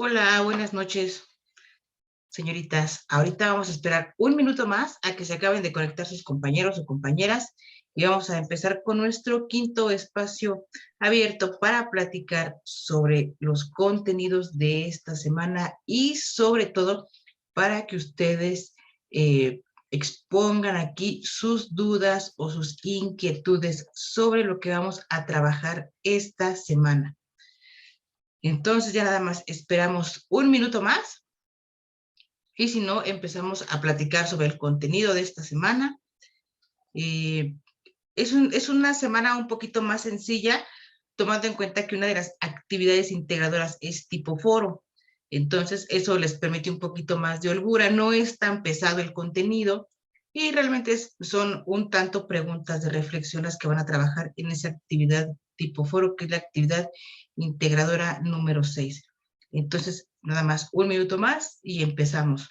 Hola, buenas noches, señoritas. Ahorita vamos a esperar un minuto más a que se acaben de conectar sus compañeros o compañeras y vamos a empezar con nuestro quinto espacio abierto para platicar sobre los contenidos de esta semana y sobre todo para que ustedes expongan aquí sus dudas o sus inquietudes sobre lo que vamos a trabajar esta semana. Entonces ya nada más esperamos un minuto más y si no, empezamos a platicar sobre el contenido de esta semana. Eh, es una semana un poquito más sencilla, tomando en cuenta que una de las actividades integradoras es tipo foro. Entonces, eso les permite un poquito más de holgura. No es tan pesado el contenido y realmente son un tanto preguntas de reflexión las que van a trabajar en esa actividad tipo foro, que es la actividad integradora número 6. Entonces, nada más un minuto más y empezamos.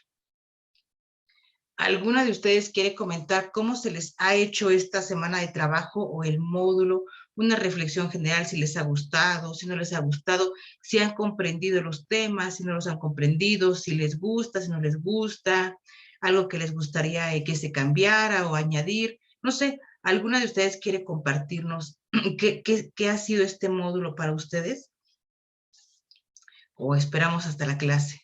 ¿Alguna de ustedes quiere comentar cómo se les ha hecho esta semana de trabajo o el módulo? Una reflexión general, si les ha gustado, si no les ha gustado, si han comprendido los temas, si no los han comprendido, si les gusta, si no les gusta, algo que les gustaría que se cambiara o añadir. No sé, ¿alguna de ustedes quiere compartirnos qué ha sido este módulo para ustedes? ¿O esperamos hasta la clase?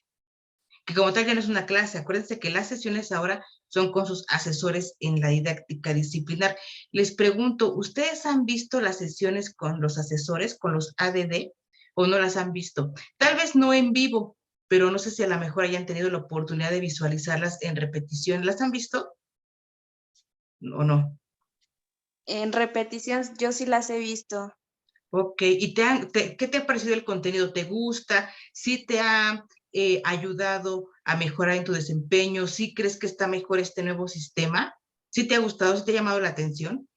Que como tal ya no es una clase. Acuérdense que las sesiones ahora son con sus asesores en la didáctica disciplinar. Les pregunto, ¿ustedes han visto las sesiones con los asesores, con los ADD, o no las han visto? Tal vez no en vivo, pero no sé si a lo mejor hayan tenido la oportunidad de visualizarlas en repetición. ¿Las han visto o no? En repetición, yo sí las he visto. Ok, ¿y qué te ha parecido el contenido? ¿Te gusta? ¿Sí te ha ayudado a mejorar en tu desempeño? ¿Sí crees que está mejor este nuevo sistema? ¿Sí te ha gustado? ¿Sí te ha llamado la atención?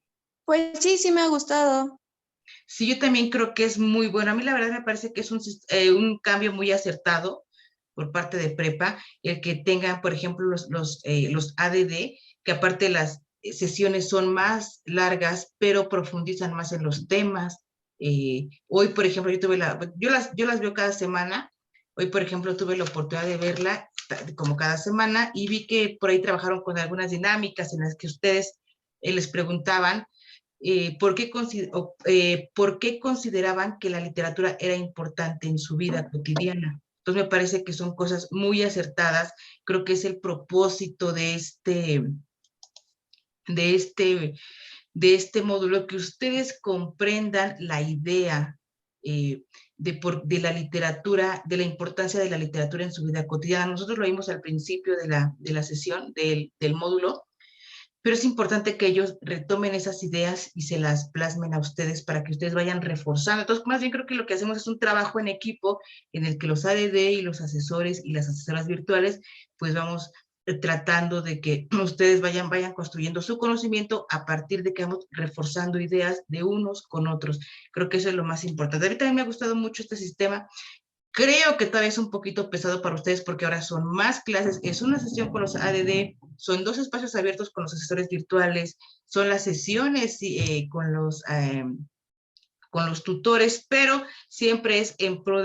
Pues sí, sí me ha gustado. Sí, yo también creo que es muy bueno. A mí la verdad me parece que es un cambio muy acertado por parte de Prepa, el que tengan, por ejemplo, los ADD, que aparte las sesiones son más largas, pero profundizan más en los temas. Hoy, por ejemplo, yo las veo cada semana. Hoy, por ejemplo, tuve la oportunidad de verla como cada semana y vi que por ahí trabajaron con algunas dinámicas en las que ustedes les preguntaban por qué consideraban que la literatura era importante en su vida cotidiana. Entonces me parece que son cosas muy acertadas. Creo que es el propósito de este, de este módulo, que ustedes comprendan la idea de la literatura, de la importancia de la literatura en su vida cotidiana. Nosotros lo vimos al principio de la sesión, del módulo, pero es importante que ellos retomen esas ideas y se las plasmen a ustedes para que ustedes vayan reforzando. Entonces, más bien creo que lo que hacemos es un trabajo en equipo en el que los ADD y los asesores y las asesoras virtuales, pues vamos tratando de que ustedes vayan construyendo su conocimiento a partir de que vamos reforzando ideas de unos con otros. Creo que eso es lo más importante. A mí también me ha gustado mucho este sistema. Creo que todavía es un poquito pesado para ustedes porque ahora son más clases, es una sesión con los ADD, son dos espacios abiertos con los asesores virtuales, son las sesiones con los tutores, pero siempre es en pro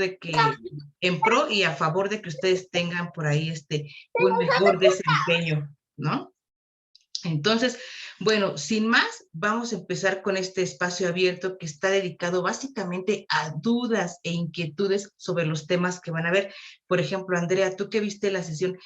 y a favor de que ustedes tengan por ahí un mejor desempeño, ¿no? Entonces, bueno, sin más, vamos a empezar con este espacio abierto que está dedicado básicamente a dudas e inquietudes sobre los temas que van a ver. Por ejemplo, Andrea, tú que viste la sesión,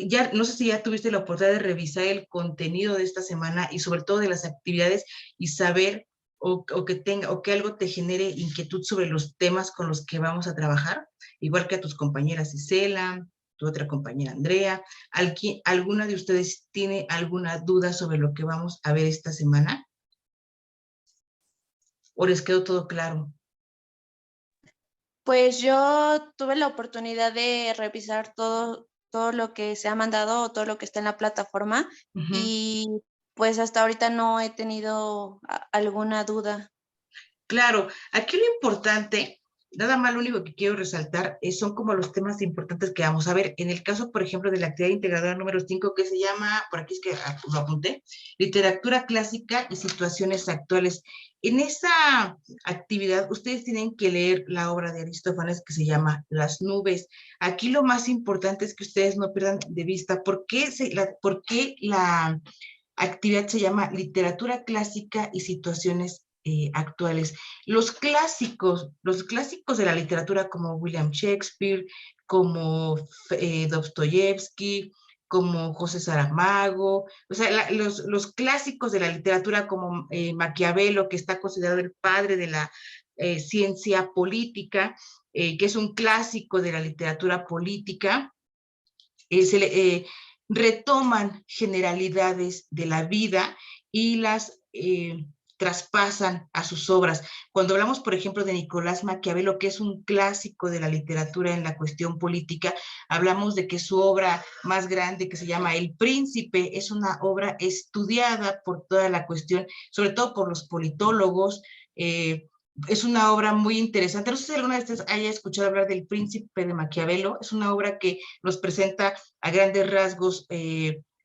ya, no sé si ya tuviste la oportunidad de revisar el contenido de esta semana y sobre todo de las actividades y saber o que algo te genere inquietud sobre los temas con los que vamos a trabajar, igual que a tus compañeras Isela, tu otra compañera Andrea. ¿Alguna de ustedes tiene alguna duda sobre lo que vamos a ver esta semana? ¿O les quedó todo claro? Pues yo tuve la oportunidad de revisar todo lo que se ha mandado o todo lo que está en la plataforma Ujú. y pues hasta ahorita no he tenido alguna duda. Claro, aquí lo importante Nada más lo único que quiero resaltar son como los temas importantes que vamos a ver. En el caso, por ejemplo, de la actividad integradora número 5, que se llama, por aquí es que lo apunté, literatura clásica y situaciones actuales. En esa actividad, ustedes tienen que leer la obra de Aristófanes que se llama Las nubes. Aquí lo más importante es que ustedes no pierdan de vista por qué la actividad se llama literatura clásica y situaciones actuales. Los clásicos de la literatura como William Shakespeare, como Dostoyevsky, como José Saramago, o sea, los clásicos de la literatura como Maquiavelo, que está considerado el padre de la ciencia política, que es un clásico de la literatura política, se le, retoman generalidades de la vida y las traspasan a sus obras. Cuando hablamos, por ejemplo, de Nicolás Maquiavelo, que es un clásico de la literatura en la cuestión política, hablamos de que su obra más grande, que se llama El Príncipe, es una obra estudiada por toda la cuestión, sobre todo por los politólogos. Es una obra muy interesante. No sé si alguna vez ustedes haya escuchado hablar del Príncipe de Maquiavelo. Es una obra que nos presenta a grandes rasgos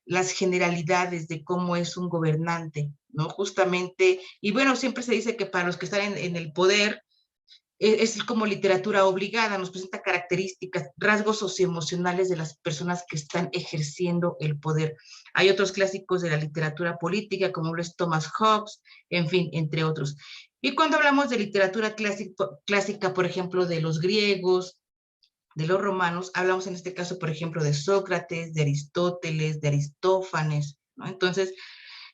las generalidades de cómo es un gobernante, ¿no? Justamente, y bueno, siempre se dice que para los que están en el poder, es como literatura obligada, nos presenta características, rasgos socioemocionales de las personas que están ejerciendo el poder. Hay otros clásicos de la literatura política, como lo es Thomas Hobbes, en fin, entre otros. Y cuando hablamos de literatura clásica, por ejemplo, de los griegos, de los romanos, hablamos en este caso, por ejemplo, de Sócrates, de Aristóteles, de Aristófanes, ¿no? Entonces,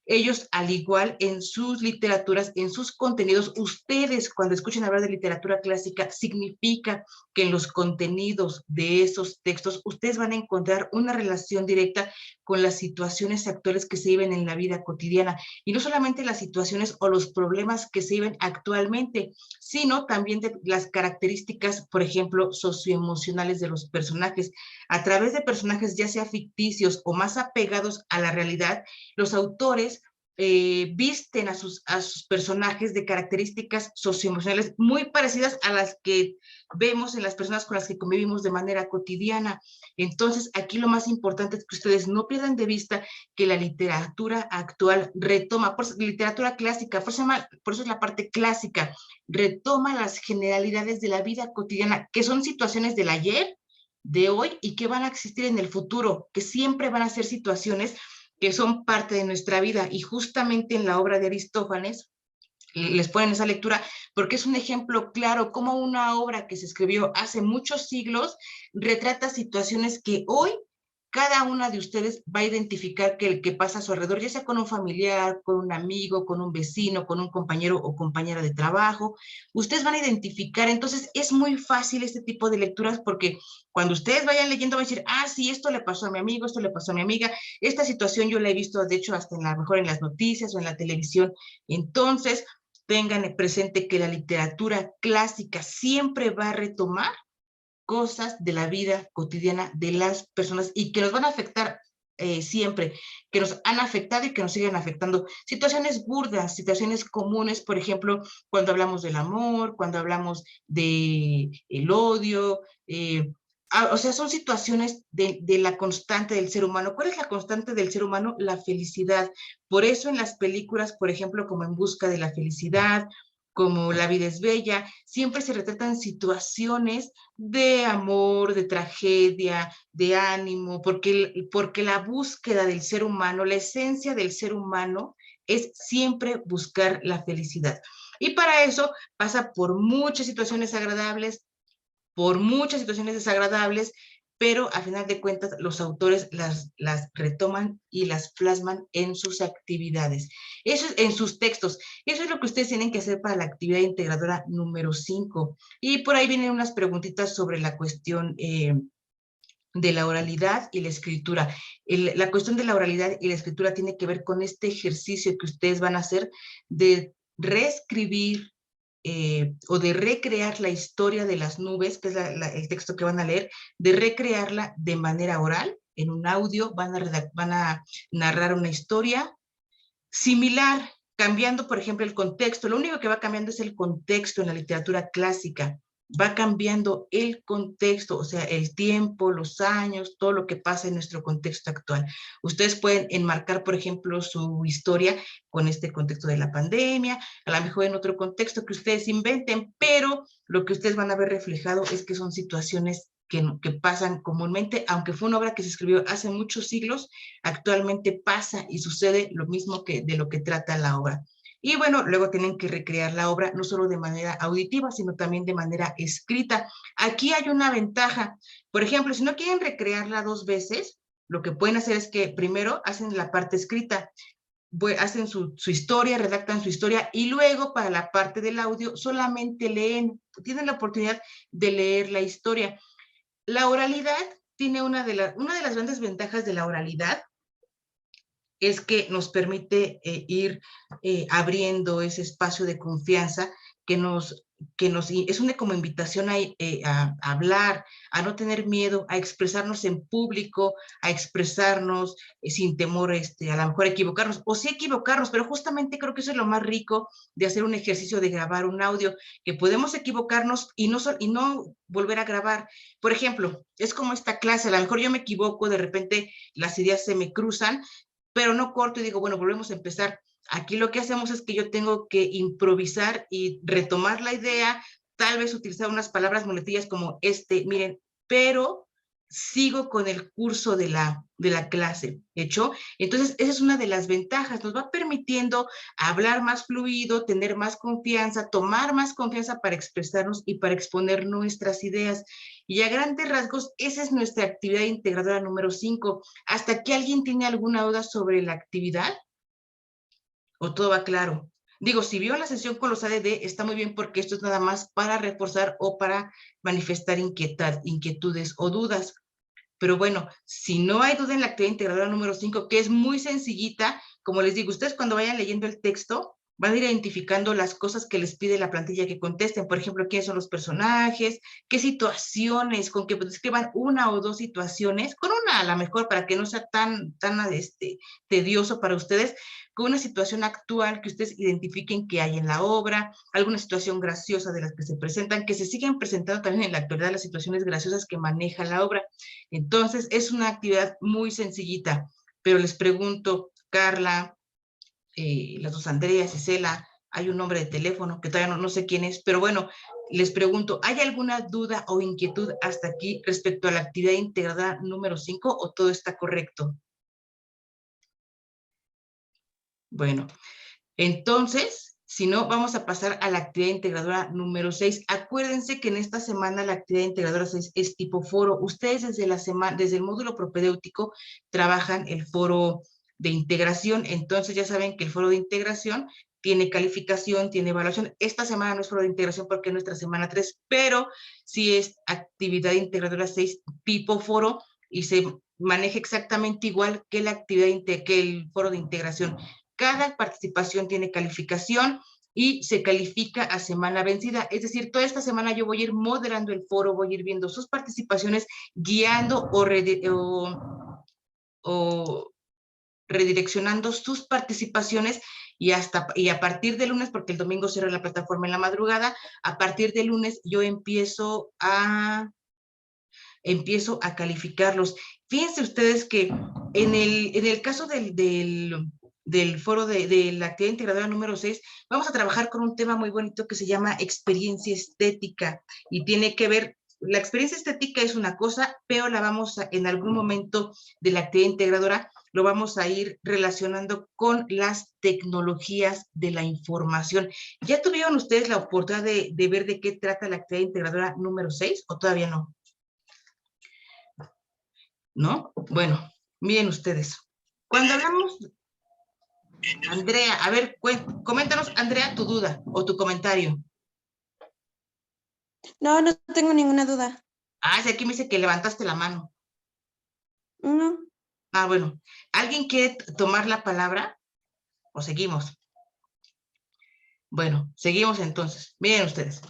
ellos, al igual en sus literaturas, en sus contenidos, ustedes cuando escuchen hablar de literatura clásica, significa que en los contenidos de esos textos, ustedes van a encontrar una relación directa con las situaciones actuales que se viven en la vida cotidiana. Y no solamente las situaciones o los problemas que se viven actualmente, sino también de las características, por ejemplo, socioemocionales de los personajes. A través de personajes ya sea ficticios o más apegados a la realidad, los autores visten a sus personajes de características socioemocionales muy parecidas a las que vemos en las personas con las que convivimos de manera cotidiana. Entonces, aquí lo más importante es que ustedes no pierdan de vista que la literatura actual retoma, literatura clásica, por eso es la parte clásica, retoma las generalidades de la vida cotidiana, que son situaciones del ayer, de hoy y que van a existir en el futuro, que siempre van a ser situaciones que son parte de nuestra vida. Y justamente en la obra de Aristófanes les ponen esa lectura porque es un ejemplo claro como una obra que se escribió hace muchos siglos retrata situaciones que hoy cada una de ustedes va a identificar que el que pasa a su alrededor, ya sea con un familiar, con un amigo, con un vecino, con un compañero o compañera de trabajo, ustedes van a identificar. Entonces es muy fácil este tipo de lecturas porque cuando ustedes vayan leyendo van a decir, ah, sí, esto le pasó a mi amigo, esto le pasó a mi amiga, esta situación yo la he visto, de hecho, hasta mejor en las noticias o en la televisión. Entonces, tengan presente que la literatura clásica siempre va a retomar cosas de la vida cotidiana de las personas y que nos van a afectar siempre, que nos han afectado y que nos siguen afectando. Situaciones burdas, situaciones comunes, por ejemplo, cuando hablamos del amor, cuando hablamos del odio, o sea, son situaciones de la constante del ser humano. ¿Cuál es la constante del ser humano? La felicidad. Por eso en las películas, por ejemplo, como En busca de la felicidad, como La vida es bella, siempre se retratan situaciones de amor, de tragedia, de ánimo, porque la búsqueda del ser humano, la esencia del ser humano es siempre buscar la felicidad. Y para eso pasa por muchas situaciones desagradables, pero a final de cuentas los autores las retoman y las plasman en sus actividades, eso es, en sus textos. Eso es lo que ustedes tienen que hacer para la actividad integradora número 5. Y por ahí vienen unas preguntitas sobre la cuestión de la oralidad y la escritura. La cuestión de la oralidad y la escritura tiene que ver con este ejercicio que ustedes van a hacer de reescribir o de recrear la historia de las nubes, que es el texto que van a leer, de recrearla de manera oral, en un audio, van a narrar una historia similar, cambiando, por ejemplo, el contexto. Lo único que va cambiando es el contexto en la literatura clásica. va cambiando el contexto, o sea, el tiempo, los años, todo lo que pasa en nuestro contexto actual. Ustedes pueden enmarcar, por ejemplo, su historia con este contexto de la pandemia, a lo mejor en otro contexto que ustedes inventen, pero lo que ustedes van a ver reflejado es que son situaciones que pasan comúnmente, aunque fue una obra que se escribió hace muchos siglos, actualmente pasa y sucede lo mismo que de lo que trata la obra. Y bueno, luego tienen que recrear la obra no solo de manera auditiva, sino también de manera escrita. Aquí hay una ventaja. Por ejemplo, si no quieren recrearla 2 veces, lo que pueden hacer es que primero hacen la parte escrita, hacen su historia, redactan su historia y luego para la parte del audio solamente leen, tienen la oportunidad de leer la historia. La oralidad tiene una de las grandes ventajas de la oralidad es que nos permite ir abriendo ese espacio de confianza es una como invitación a hablar, a no tener miedo, a expresarnos en público, a expresarnos sin temor a lo mejor equivocarnos, o sí equivocarnos, pero justamente creo que eso es lo más rico de hacer un ejercicio de grabar un audio, que podemos equivocarnos y no volver a grabar. Por ejemplo, es como esta clase, a lo mejor yo me equivoco, de repente las ideas se me cruzan, pero no corto y digo, bueno, volvemos a empezar. Aquí lo que hacemos es que yo tengo que improvisar y retomar la idea, tal vez utilizar unas palabras muletillas como miren, pero sigo con el curso de la clase, ¿hecho? Entonces, esa es una de las ventajas, nos va permitiendo hablar más fluido, tener más confianza, tomar más confianza para expresarnos y para exponer nuestras ideas. Y a grandes rasgos, esa es nuestra actividad integradora número 5. ¿Hasta aquí alguien tiene alguna duda sobre la actividad? ¿O todo va claro? Digo, si vio la sesión con los ADD, está muy bien porque esto es nada más para reforzar o para manifestar inquietudes o dudas. Pero bueno, si no hay duda en la actividad integradora número 5, que es muy sencillita, como les digo, ustedes cuando vayan leyendo el texto, van a ir identificando las cosas que les pide la plantilla que contesten. Por ejemplo, quiénes son los personajes, qué situaciones, con que describan una o dos situaciones, con una a lo mejor para que no sea tan tedioso para ustedes, con una situación actual que ustedes identifiquen que hay en la obra, alguna situación graciosa de las que se presentan, que se siguen presentando también en la actualidad las situaciones graciosas que maneja la obra. Entonces, es una actividad muy sencillita, pero les pregunto, Carla, las dos Andreas, Isela, hay un nombre de teléfono que todavía no sé quién es, pero bueno, les pregunto, ¿hay alguna duda o inquietud hasta aquí respecto a la actividad integrada número 5 o todo está correcto? Bueno, entonces, si no, vamos a pasar a la actividad integradora número 6. Acuérdense que en esta semana la actividad integradora 6 es tipo foro. Ustedes desde el módulo propedéutico trabajan el foro de integración. Entonces ya saben que el foro de integración tiene calificación, tiene evaluación. Esta semana no es foro de integración porque es nuestra semana 3, pero sí es actividad integradora 6 tipo foro y se maneja exactamente igual que la actividad que el foro de integración. Cada participación tiene calificación y se califica a semana vencida. Es decir, toda esta semana yo voy a ir moderando el foro, voy a ir viendo sus participaciones, guiando o redireccionando sus participaciones y a partir del lunes, porque el domingo cierra la plataforma en la madrugada, a partir del lunes yo empiezo a calificarlos. Fíjense ustedes que en el caso del foro de la actividad integradora número 6, vamos a trabajar con un tema muy bonito que se llama experiencia estética y tiene que ver, la experiencia estética es una cosa, pero en algún momento de la actividad integradora, lo vamos a ir relacionando con las tecnologías de la información. ¿Ya tuvieron ustedes la oportunidad de ver de qué trata la actividad integradora número 6 o todavía no? ¿No? Bueno, miren ustedes. Cuando hablamos, Andrea, a ver, coméntanos, Andrea, tu duda o tu comentario. No, no tengo ninguna duda. Ah, sí, aquí me dice que levantaste la mano. No. Ah, bueno. ¿Alguien quiere tomar la palabra o seguimos? Bueno, seguimos entonces. Miren ustedes.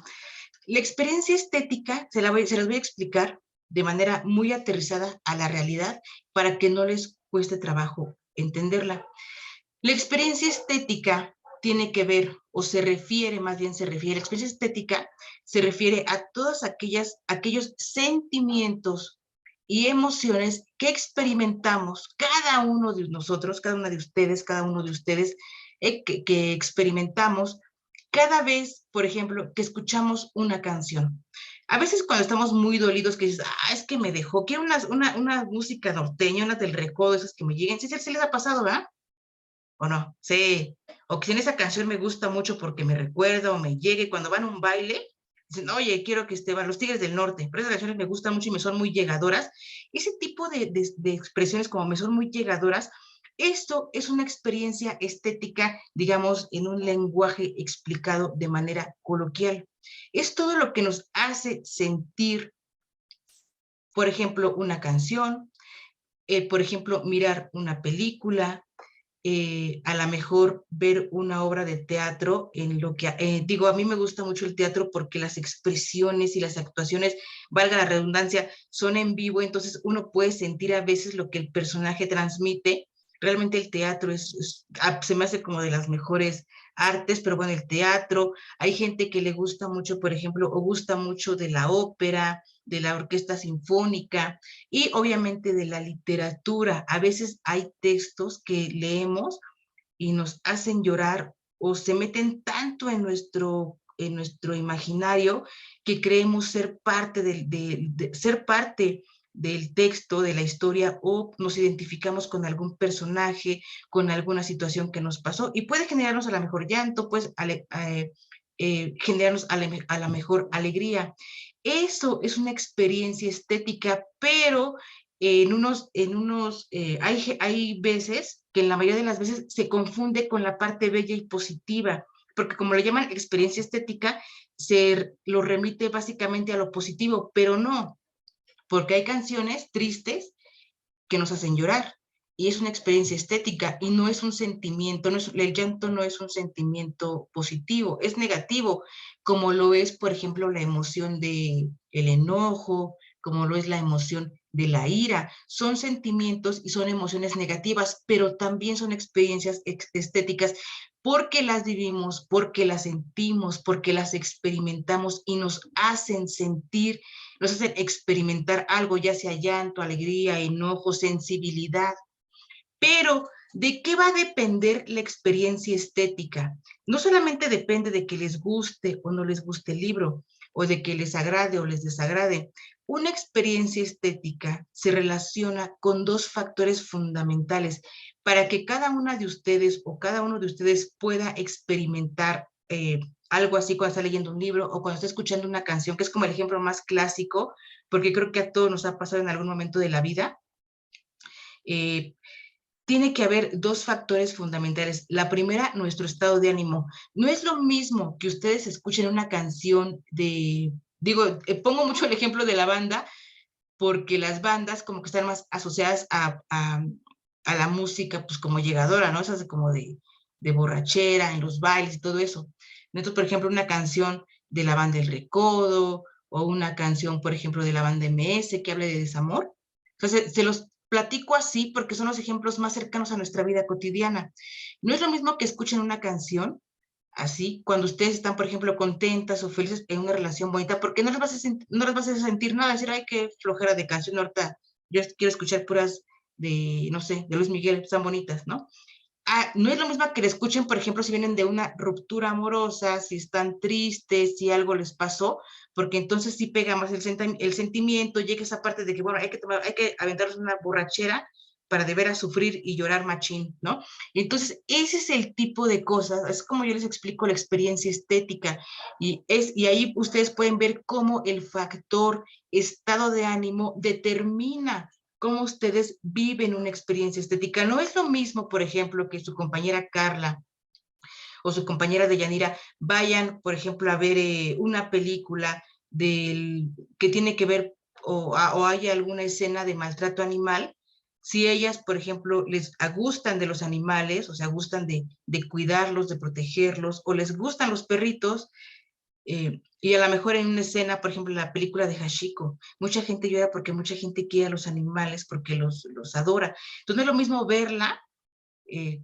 La experiencia estética se las voy a explicar de manera muy aterrizada a la realidad para que no les cueste trabajo entenderla. La experiencia estética tiene que ver, o se refiere, más bien se refiere, la experiencia estética se refiere a todos aquellos sentimientos y emociones que experimentamos cada uno de nosotros, cada una de ustedes, cada uno de ustedes, que experimentamos cada vez, por ejemplo, que escuchamos una canción. A veces cuando estamos muy dolidos, que dices, es que me dejó, quiero una música norteña, una del recodo, esas que me lleguen. Sí, sí les ha pasado, ¿verdad? ¿O no? Sí. O que si en esa canción me gusta mucho porque me recuerda o me llegue, cuando van a un baile, dicen, oye, quiero que van los Tigres del Norte, pero esas canciones me gustan mucho y me son muy llegadoras. Ese tipo de expresiones como me son muy llegadoras, esto es una experiencia estética, digamos, en un lenguaje explicado de manera coloquial. Es todo lo que nos hace sentir, por ejemplo, una canción, por ejemplo, mirar una película, a lo mejor ver una obra de teatro en lo que, digo, a mí me gusta mucho el teatro porque las expresiones y las actuaciones, valga la redundancia, son en vivo, entonces uno puede sentir a veces lo que el personaje transmite. Realmente el teatro se me hace como de las mejores artes, pero bueno, el teatro, hay gente que le gusta mucho, por ejemplo, o gusta mucho de la ópera, de la orquesta sinfónica, y obviamente de la literatura. A veces hay textos que leemos y nos hacen llorar o se meten tanto en nuestro imaginario que creemos ser parte ser parte del texto, de la historia, o nos identificamos con algún personaje, con alguna situación que nos pasó, y puede generarnos a la mejor llanto, pues generarnos a la mejor alegría. Eso es una experiencia estética, pero hay veces que en la mayoría de las veces se confunde con la parte bella y positiva, porque como le llaman experiencia estética, se lo remite básicamente a lo positivo, pero no, porque hay canciones tristes que nos hacen llorar. Y es una experiencia estética y no es un sentimiento, el llanto no es un sentimiento positivo, es negativo, como lo es, por ejemplo, la emoción del enojo, como lo es la emoción de la ira. Son sentimientos y son emociones negativas, pero también son experiencias estéticas porque las vivimos, porque las sentimos, porque las experimentamos y nos hacen experimentar algo, ya sea llanto, alegría, enojo, sensibilidad. Pero, ¿de qué va a depender la experiencia estética? No solamente depende de que les guste o no les guste el libro, o de que les agrade o les desagrade. Una experiencia estética se relaciona con dos factores fundamentales para que cada una de ustedes o cada uno de ustedes pueda experimentar algo así cuando está leyendo un libro o cuando está escuchando una canción, que es como el ejemplo más clásico, porque creo que a todos nos ha pasado en algún momento de la vida. Eh, Tiene que haber dos factores fundamentales. La primera, nuestro estado de ánimo. No es lo mismo que ustedes escuchen una canción digo, pongo mucho el ejemplo de la banda, porque las bandas como que están más asociadas a la música, pues como llegadora, ¿no? Esas como de borrachera, en los bailes y todo eso. Entonces, por ejemplo, una canción de la banda El Recodo, o una canción, por ejemplo, de la banda MS que hable de desamor. Entonces, se los platico así porque son los ejemplos más cercanos a nuestra vida cotidiana. No es lo mismo que escuchen una canción así, cuando ustedes están, por ejemplo, contentas o felices en una relación bonita, porque no les vas a sentir nada, decir, ay, qué flojera de canción, ahorita yo quiero escuchar puras no sé, de Luis Miguel, están bonitas, ¿no? No es lo mismo que le escuchen, por ejemplo, si vienen de una ruptura amorosa, si están tristes, si algo les pasó, porque entonces sí pega más el sentimiento, llega esa parte de que, bueno, hay que aventarnos una borrachera para de veras sufrir y llorar machín, ¿no? Entonces, ese es el tipo de cosas, es como yo les explico la experiencia estética, y ahí ustedes pueden ver cómo el factor estado de ánimo determina cómo ustedes viven una experiencia estética. No es lo mismo, por ejemplo, que su compañera Carla o su compañera Deyanira vayan, por ejemplo, a ver una película que tiene que ver o haya alguna escena de maltrato animal. Si ellas, por ejemplo, les gustan de los animales, o sea, gustan de cuidarlos, de protegerlos, o les gustan los perritos, y a lo mejor en una escena, por ejemplo, en la película de Hachiko, mucha gente llora porque mucha gente quiere a los animales, porque los adora. Entonces no es lo mismo verla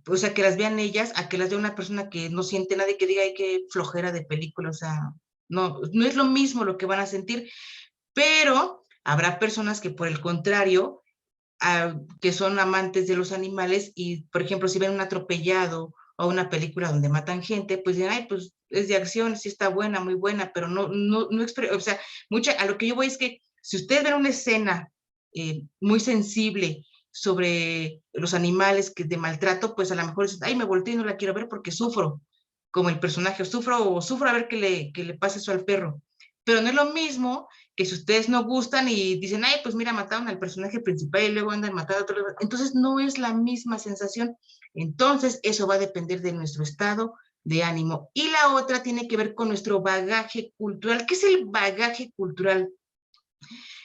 o sea, que las vean ellas, a que las vea una persona que no siente nada y que diga, ay, qué flojera de película, o sea, no es lo mismo lo que van a sentir, pero habrá personas que por el contrario, que son amantes de los animales y, por ejemplo, si ven un atropellado o una película donde matan gente, pues dirán, ay, pues es de acción, sí está buena, muy buena, pero o sea, a lo que yo voy es que si ustedes ven una escena muy sensible sobre los animales de maltrato, pues a lo mejor dicen, ay, me volteé y no la quiero ver porque sufro, como el personaje, o sufro a ver que le pase eso al perro. Pero no es lo mismo que si ustedes no gustan y dicen, ay, pues mira, mataron al personaje principal y luego andan matando a otro, entonces no es la misma sensación. Entonces, eso va a depender de nuestro estado de ánimo. Y la otra tiene que ver con nuestro bagaje cultural. ¿Qué es el bagaje cultural?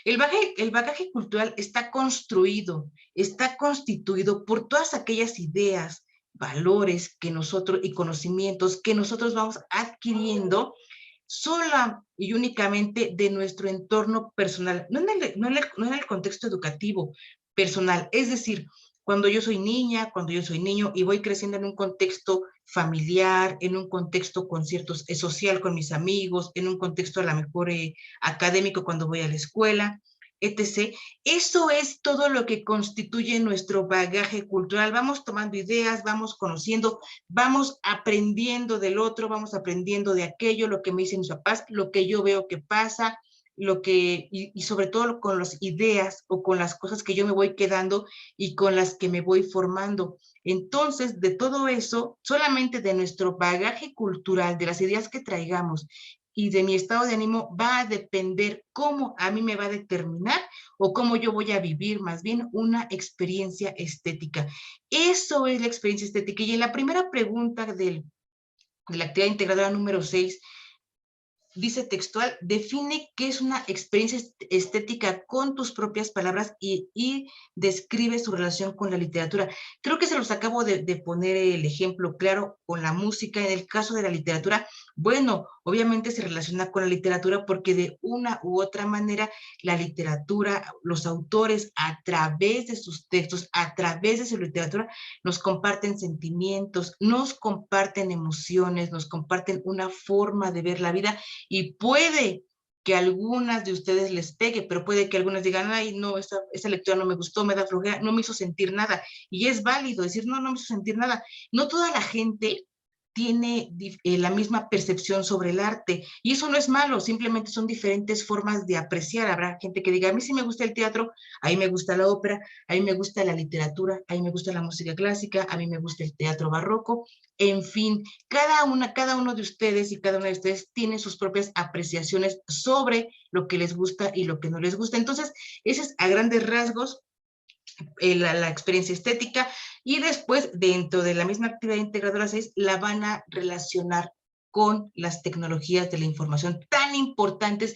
El bagaje cultural está construido, está constituido por todas aquellas ideas, valores que nosotros y conocimientos que nosotros vamos adquiriendo sola y únicamente de nuestro entorno personal, no en el contexto educativo, personal. Es decir, cuando yo soy niña, cuando yo soy niño y voy creciendo en un contexto familiar, en un contexto con ciertos, social con mis amigos, en un contexto a lo mejor académico cuando voy a la escuela, etc. Eso es todo lo que constituye nuestro bagaje cultural. Vamos tomando ideas, vamos conociendo, vamos aprendiendo del otro, vamos aprendiendo de aquello, lo que me dicen mis papás, lo que yo veo que pasa, y sobre todo con las ideas o con las cosas que yo me voy quedando y con las que me voy formando. Entonces, de todo eso, solamente de nuestro bagaje cultural, de las ideas que traigamos y de mi estado de ánimo, va a depender cómo a mí me va a determinar o cómo yo voy a vivir más bien una experiencia estética. Eso es la experiencia estética. Y en la primera pregunta de la actividad integradora número 6, dice textual, define qué es una experiencia estética con tus propias palabras y describe su relación con la literatura. Creo que se los acabo de poner el ejemplo claro con la música. En el caso de la literatura, bueno, obviamente se relaciona con la literatura porque de una u otra manera la literatura, los autores a través de sus textos, a través de su literatura, nos comparten sentimientos, nos comparten emociones, nos comparten una forma de ver la vida y puede que a algunas de ustedes les pegue, pero puede que algunas digan, ay, no, esta lectura no me gustó, me da flojera, no me hizo sentir nada. Y es válido decir, no me hizo sentir nada. No toda la gente tiene la misma percepción sobre el arte. Y eso no es malo, simplemente son diferentes formas de apreciar. Habrá gente que diga, a mí sí me gusta el teatro, a mí me gusta la ópera, a mí me gusta la literatura, a mí me gusta la música clásica, a mí me gusta el teatro barroco, en fin, cada uno de ustedes y cada una de ustedes tiene sus propias apreciaciones sobre lo que les gusta y lo que no les gusta. Entonces, ese es a grandes rasgos la experiencia estética, y después dentro de la misma actividad integradora 6 la van a relacionar con las tecnologías de la información tan importantes,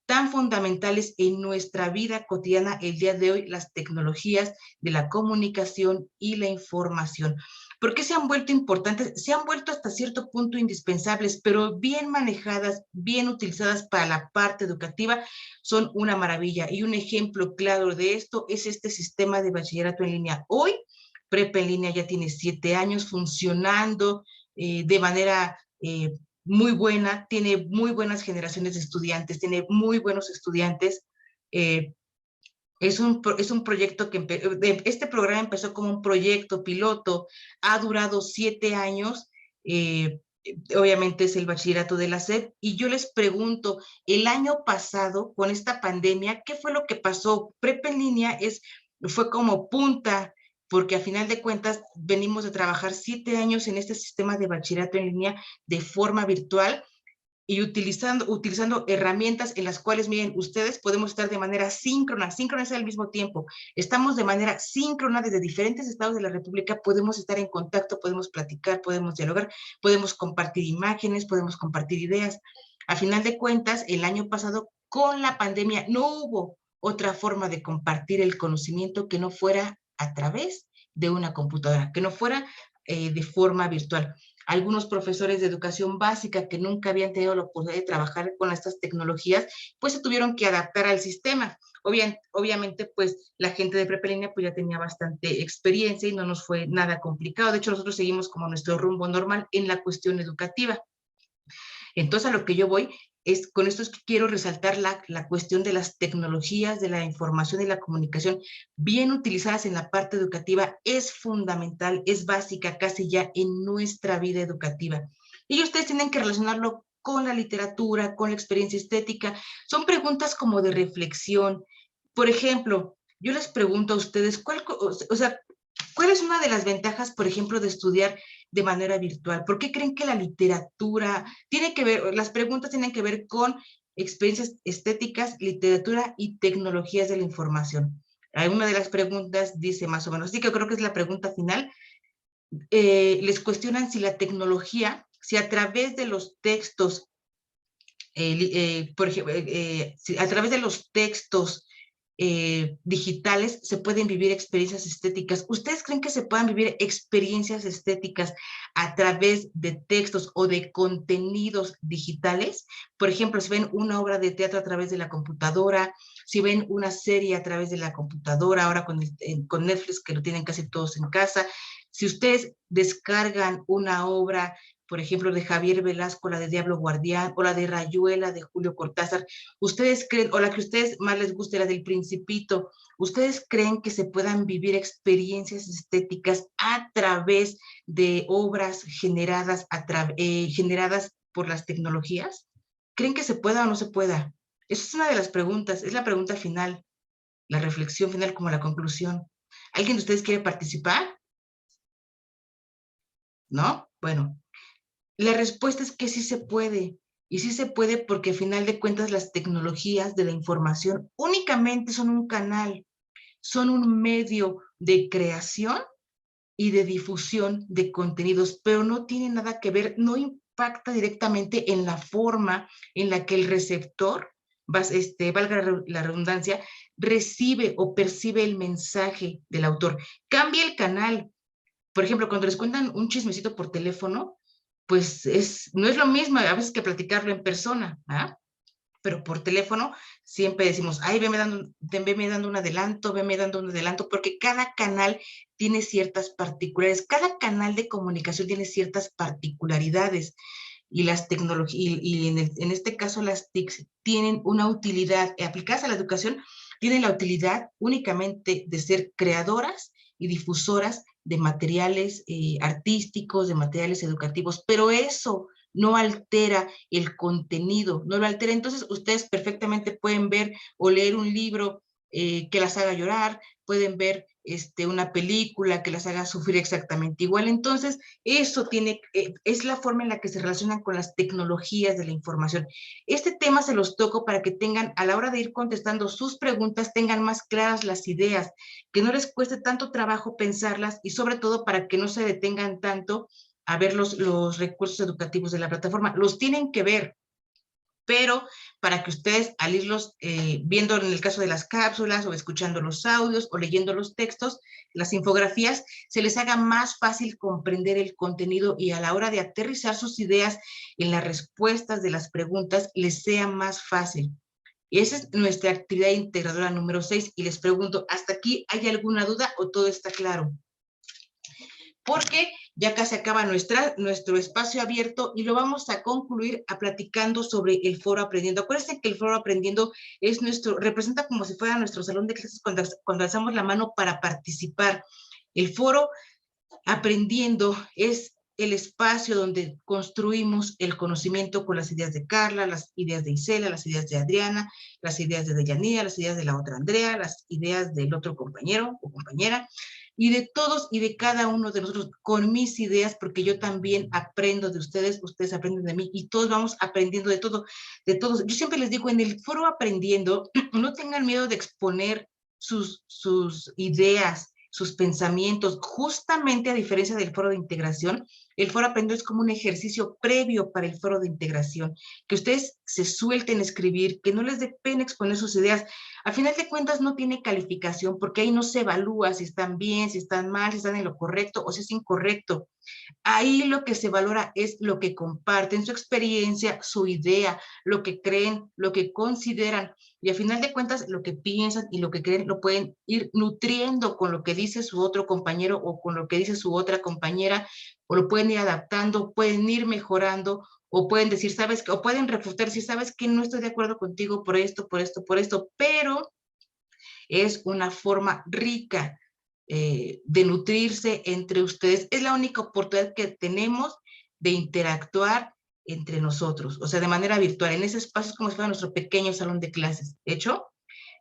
tan fundamentales en nuestra vida cotidiana el día de hoy, las tecnologías de la comunicación y la información. ¿Por qué se han vuelto importantes? Se han vuelto hasta cierto punto indispensables, pero bien manejadas, bien utilizadas para la parte educativa, son una maravilla. Y un ejemplo claro de esto es este sistema de bachillerato en línea. Hoy, Prepa en línea ya tiene 7 años funcionando de manera muy buena, tiene muy buenas generaciones de estudiantes, tiene muy buenos estudiantes. Eh, es un proyecto este programa empezó como un proyecto piloto, ha durado 7 años, obviamente es el bachillerato de la SEP, y yo les pregunto, el año pasado, con esta pandemia, ¿qué fue lo que pasó? Prepa en línea fue como punta, porque a final de cuentas venimos de trabajar 7 años en este sistema de bachillerato en línea de forma virtual, y utilizando herramientas en las cuales, miren, ustedes podemos estar de manera síncronas al mismo tiempo. Estamos de manera síncrona desde diferentes estados de la República, podemos estar en contacto, podemos platicar, podemos dialogar, podemos compartir imágenes, podemos compartir ideas. A final de cuentas, el año pasado, con la pandemia, no hubo otra forma de compartir el conocimiento que no fuera a través de una computadora, que no fuera de forma virtual. Algunos profesores de educación básica que nunca habían tenido la oportunidad de trabajar con estas tecnologías, pues se tuvieron que adaptar al sistema. Obviamente, pues la gente de prepa en línea pues ya tenía bastante experiencia y no nos fue nada complicado. De hecho, nosotros seguimos como nuestro rumbo normal en la cuestión educativa. Entonces, a lo que yo voy es, con esto es que quiero resaltar la cuestión de las tecnologías, de la información y la comunicación bien utilizadas en la parte educativa es fundamental, es básica casi ya en nuestra vida educativa. Y ustedes tienen que relacionarlo con la literatura, con la experiencia estética. Son preguntas como de reflexión. Por ejemplo, yo les pregunto a ustedes, ¿cuál es una de las ventajas, por ejemplo, de estudiar de manera virtual? ¿Por qué creen que la literatura tiene que ver, las preguntas tienen que ver con experiencias estéticas, literatura y tecnologías de la información? Una de las preguntas dice más o menos, así que creo que es la pregunta final, les cuestionan si la tecnología, si a través de los textos, por ejemplo, si a través de los textos digitales se pueden vivir experiencias estéticas. ¿Ustedes creen que se puedan vivir experiencias estéticas a través de textos o de contenidos digitales? Por ejemplo, si ven una obra de teatro a través de la computadora, si ven una serie a través de la computadora, ahora con Netflix, que lo tienen casi todos en casa, si ustedes descargan una obra, por ejemplo, de Javier Velasco, la de Diablo Guardián, o la de Rayuela de Julio Cortázar, ¿ustedes creen, o la que a ustedes más les guste, la del Principito, ustedes creen que se puedan vivir experiencias estéticas a través de obras generadas por las tecnologías? ¿Creen que se pueda o no se pueda? Esa es una de las preguntas, es la pregunta final, la reflexión final como la conclusión. ¿Alguien de ustedes quiere participar? ¿No? Bueno, la respuesta es que sí se puede. Y sí se puede porque al final de cuentas las tecnologías de la información únicamente son un canal, son un medio de creación y de difusión de contenidos, pero no tiene nada que ver, no impacta directamente en la forma en la que el receptor, valga la redundancia, recibe o percibe el mensaje del autor. Cambia el canal. Por ejemplo, cuando les cuentan un chismecito por teléfono, pues no es lo mismo a veces que platicarlo en persona, ¿ah? Pero por teléfono siempre decimos, ay, veme dando un adelanto, porque cada canal tiene ciertas particularidades, cada canal de comunicación tiene ciertas particularidades y las tecnologías, y en este caso las TICs tienen una utilidad, aplicadas a la educación, tienen la utilidad únicamente de ser creadoras y difusoras de materiales artísticos, de materiales educativos, pero eso no altera el contenido, no lo altera. Entonces, ustedes perfectamente pueden ver o leer un libro que las haga llorar, pueden ver una película que las haga sufrir exactamente igual. Entonces, eso es la forma en la que se relacionan con las tecnologías de la información. Este tema se los toco para que tengan, a la hora de ir contestando sus preguntas, tengan más claras las ideas, que no les cueste tanto trabajo pensarlas y sobre todo para que no se detengan tanto a ver los recursos educativos de la plataforma. Los tienen que ver, pero para que ustedes al irlos viendo en el caso de las cápsulas o escuchando los audios o leyendo los textos, las infografías, se les haga más fácil comprender el contenido y a la hora de aterrizar sus ideas en las respuestas de las preguntas, les sea más fácil. Y esa es nuestra actividad integradora número 6. Y les pregunto, ¿hasta aquí hay alguna duda o todo está claro? Porque ya casi acaba nuestro espacio abierto y lo vamos a concluir platicando sobre el Foro Aprendiendo. Acuérdense que el Foro Aprendiendo representa como si fuera nuestro salón de clases cuando alzamos la mano para participar. El Foro Aprendiendo es el espacio donde construimos el conocimiento con las ideas de Carla, las ideas de Isela, las ideas de Adriana, las ideas de Deyanira, las ideas de la otra Andrea, las ideas del otro compañero o compañera, y de todos y de cada uno de nosotros con mis ideas, porque yo también aprendo de ustedes, ustedes aprenden de mí y todos vamos aprendiendo de todo, de todos. Yo siempre les digo, en el Foro Aprendiendo, no tengan miedo de exponer sus ideas, sus pensamientos, justamente a diferencia del Foro de Integración, El foro aprendido es como un ejercicio previo para el foro de integración, que ustedes se suelten a escribir, que no les dé pena exponer sus ideas. A final de cuentas no tiene calificación, porque ahí no se evalúa si están bien, si están mal, si están en lo correcto o si es incorrecto. Ahí lo que se valora es lo que comparten, su experiencia, su idea, lo que creen, lo que consideran. Y a final de cuentas, lo que piensan y lo que creen lo pueden ir nutriendo con lo que dice su otro compañero o con lo que dice su otra compañera, o lo pueden ir adaptando, pueden ir mejorando, o pueden decir, sabes, o pueden refutar si sabes que no estoy de acuerdo contigo por esto, por esto, por esto, pero es una forma rica de nutrirse entre ustedes. Es la única oportunidad que tenemos de interactuar entre nosotros, o sea, de manera virtual. En ese espacio es como si fuera nuestro pequeño salón de clases, ¿hecho?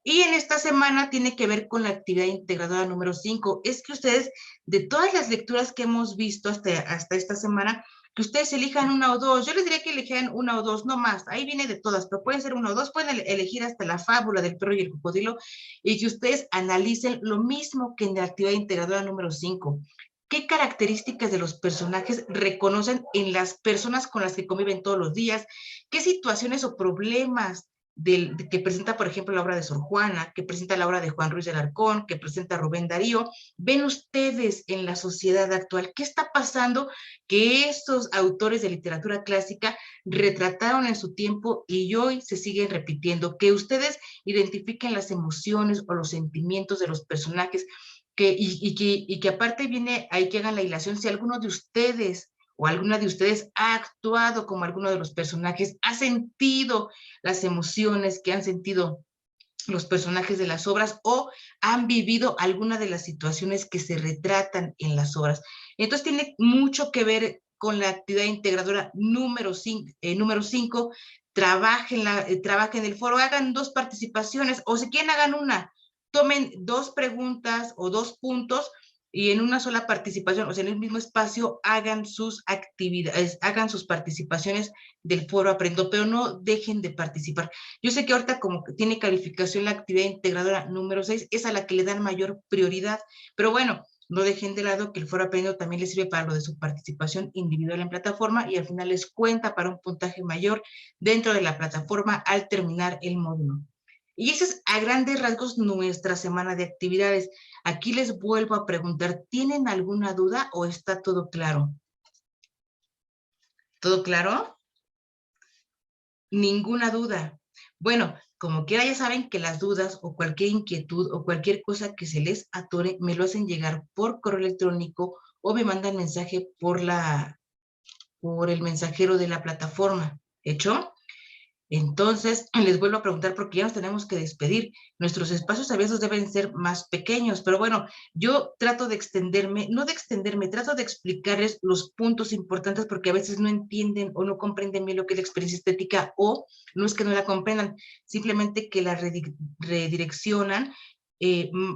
Y en esta semana tiene que ver con la actividad integradora número 5. Es que ustedes, de todas las lecturas que hemos visto hasta esta semana, que ustedes elijan una o dos. Yo les diría que eligieran una o dos, no más. Ahí viene de todas, pero pueden ser una o dos. Pueden elegir hasta la fábula del perro y el cocodrilo y que ustedes analicen lo mismo que en la actividad integradora número 5. ¿Qué características de los personajes reconocen en las personas con las que conviven todos los días? ¿Qué situaciones o problemas que presenta, por ejemplo, la obra de Sor Juana, que presenta la obra de Juan Ruiz del Arcón, que presenta Rubén Darío, ven ustedes en la sociedad actual? ¿Qué está pasando que estos autores de literatura clásica retrataron en su tiempo y hoy se siguen repitiendo? Que ustedes identifiquen las emociones o los sentimientos de los personajes, y que aparte viene ahí que hagan la hilación si alguno de ustedes o alguna de ustedes ha actuado como alguno de los personajes, ha sentido las emociones que han sentido los personajes de las obras o han vivido alguna de las situaciones que se retratan en las obras. Entonces tiene mucho que ver con la actividad integradora número 5. Trabajen el foro, hagan dos participaciones o si quieren hagan una, tomen dos preguntas o dos puntos y en una sola participación, o sea, en el mismo espacio, hagan sus actividades, hagan sus participaciones del foro Aprendo, pero no dejen de participar. Yo sé que ahorita como que tiene calificación la actividad integradora número 6, es a la que le dan mayor prioridad, pero bueno, no dejen de lado que el foro Aprendo también les sirve para lo de su participación individual en plataforma y al final les cuenta para un puntaje mayor dentro de la plataforma al terminar el módulo. Y esa es a grandes rasgos nuestra semana de actividades. Aquí les vuelvo a preguntar, ¿tienen alguna duda o está todo claro? ¿Todo claro? Ninguna duda. Bueno, como quiera ya saben que las dudas o cualquier inquietud o cualquier cosa que se les atore, me lo hacen llegar por correo electrónico o me mandan mensaje por el mensajero de la plataforma. ¿Hecho? Entonces, les vuelvo a preguntar porque ya nos tenemos que despedir. Nuestros espacios abiertos deben ser más pequeños, pero bueno, yo trato de extenderme, no de extenderme, trato de explicarles los puntos importantes porque a veces no entienden o no comprenden bien lo que es la experiencia estética o no es que no la comprendan, simplemente que la redireccionan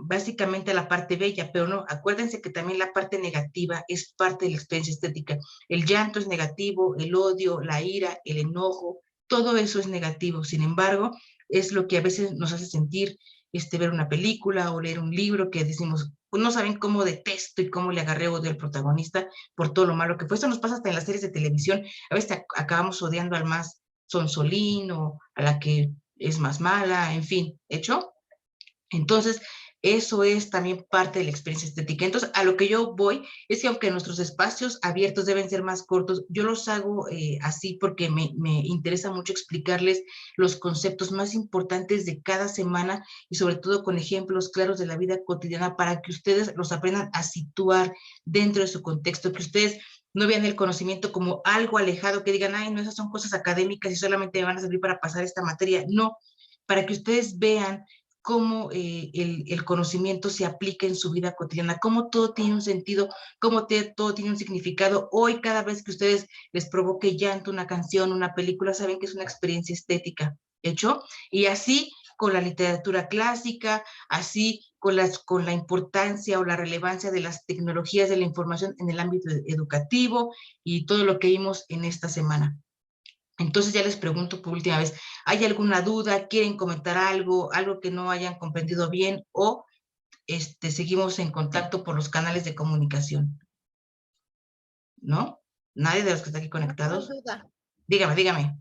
básicamente a la parte bella, pero no, acuérdense que también la parte negativa es parte de la experiencia estética. El llanto es negativo, el odio, la ira, el enojo, todo eso es negativo. Sin embargo, es lo que a veces nos hace sentir ver una película o leer un libro que decimos, pues no saben cómo detesto y cómo le agarré odio al protagonista por todo lo malo que fue. Esto nos pasa hasta en las series de televisión. A veces acabamos odiando al más sonsolín o a la que es más mala, en fin, ¿hecho? Entonces, eso es también parte de la experiencia estética. Entonces, a lo que yo voy es que aunque nuestros espacios abiertos deben ser más cortos, yo los hago así porque me interesa mucho explicarles los conceptos más importantes de cada semana y sobre todo con ejemplos claros de la vida cotidiana para que ustedes los aprendan a situar dentro de su contexto, que ustedes no vean el conocimiento como algo alejado, que digan, ay, no, esas son cosas académicas y solamente me van a servir para pasar esta materia. No, para que ustedes vean cómo el conocimiento se aplica en su vida cotidiana, cómo todo tiene un sentido, cómo todo tiene un significado. Hoy, cada vez que ustedes les provoque llanto, una canción, una película, saben que es una experiencia estética, ¿hecho? Y así con la literatura clásica, así con la importancia o la relevancia de las tecnologías de la información en el ámbito educativo y todo lo que vimos en esta semana. Entonces ya les pregunto por última vez, ¿hay alguna duda? ¿Quieren comentar algo? ¿Algo que no hayan comprendido bien? ¿O seguimos en contacto por los canales de comunicación? ¿No? Nadie de los que está aquí No hay conectados. duda. Dígame.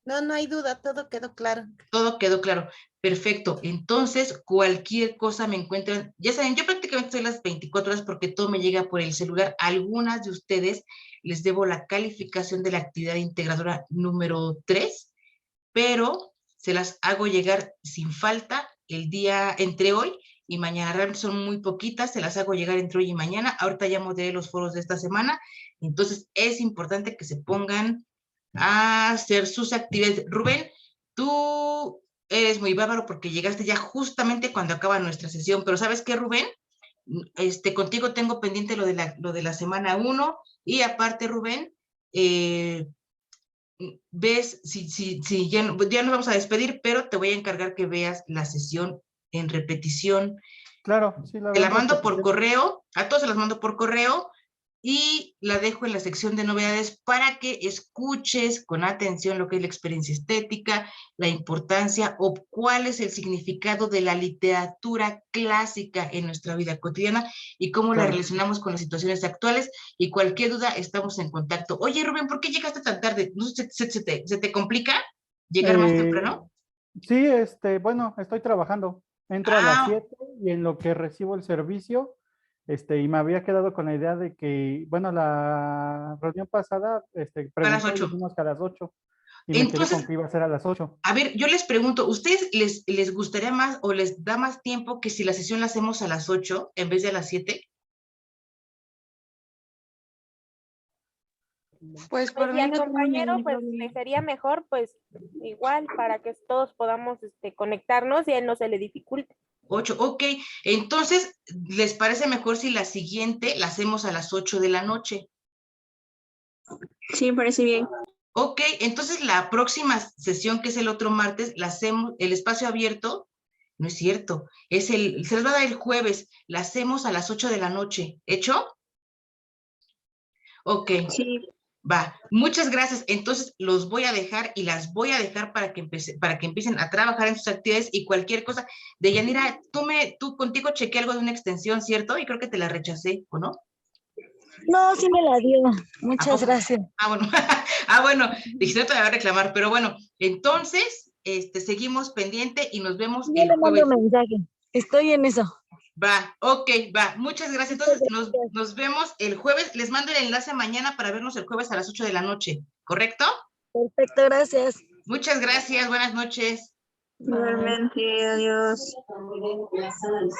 No hay duda, todo quedó claro. Todo quedó claro. Perfecto. Entonces, cualquier cosa me encuentran. Ya saben, yo prácticamente estoy las 24 horas porque todo me llega por el celular. A algunas de ustedes les debo la calificación de la actividad integradora número 3, pero se las hago llegar sin falta el día entre hoy y mañana. Realmente son muy poquitas, se las hago llegar entre hoy y mañana. Ahorita ya moderé los foros de esta semana, entonces es importante que se pongan a hacer sus actividades. Rubén, tú eres muy bárbaro porque llegaste ya justamente cuando acaba nuestra sesión, pero ¿sabes qué, Rubén? Contigo tengo pendiente lo de la semana 1 y aparte, Rubén, ves, si ya nos vamos a despedir, pero te voy a encargar que veas la sesión en repetición. Claro, sí, la Te la verdad. mando por correo, a todos se las mando por correo y la dejo en la sección de novedades para que escuches con atención lo que es la experiencia estética, la importancia o cuál es el significado de la literatura clásica en nuestra vida cotidiana y cómo la relacionamos con las situaciones actuales. Y cualquier duda, estamos en contacto. Oye, Rubén, ¿por qué llegaste tan tarde? ¿No se te complica llegar más temprano? Sí, bueno, estoy trabajando. Entro a las 7 y en lo que recibo el servicio, y me había quedado con la idea de que, bueno, la reunión pasada, A las preguntó y 8. dijimos que a las 8 y me quedé Entonces, con que iba a ser a las 8. a ver, yo les pregunto, ¿ustedes les gustaría más o les da más tiempo que si la sesión la hacemos a las 8 en vez de a las 7? Pues Pues por si mí al no tengo compañero ningún pues problema. le sería mejor, pues igual para que todos podamos conectarnos y a él no se le dificulte. 8, ok. Entonces, ¿les parece mejor si la siguiente la hacemos a las 8 de la noche? Sí, me parece bien. Ok, entonces la próxima sesión, que es el otro martes, la hacemos, el espacio abierto, no es cierto, se les va a dar el jueves, la hacemos a las 8 de la noche. ¿Hecho? Ok. Sí. Va, muchas gracias. Entonces los voy a dejar y las voy a dejar para que empiecen a trabajar en sus actividades y cualquier cosa. Deyanira, tú contigo chequeé algo de una extensión, ¿cierto? Y creo que te la rechacé, ¿o no? No, sí me la dio. Muchas gracias. Bueno, bueno, dije, no te voy a reclamar, pero bueno, entonces, seguimos pendiente y nos vemos Yo el le mando jueves. mensaje. Estoy en eso. Va, ok, va. Muchas gracias. Entonces, nos vemos el jueves. Les mando el enlace mañana para vernos el jueves a las 8 de la noche, ¿correcto? Perfecto, gracias. Muchas gracias. Buenas noches. Igualmente, adiós.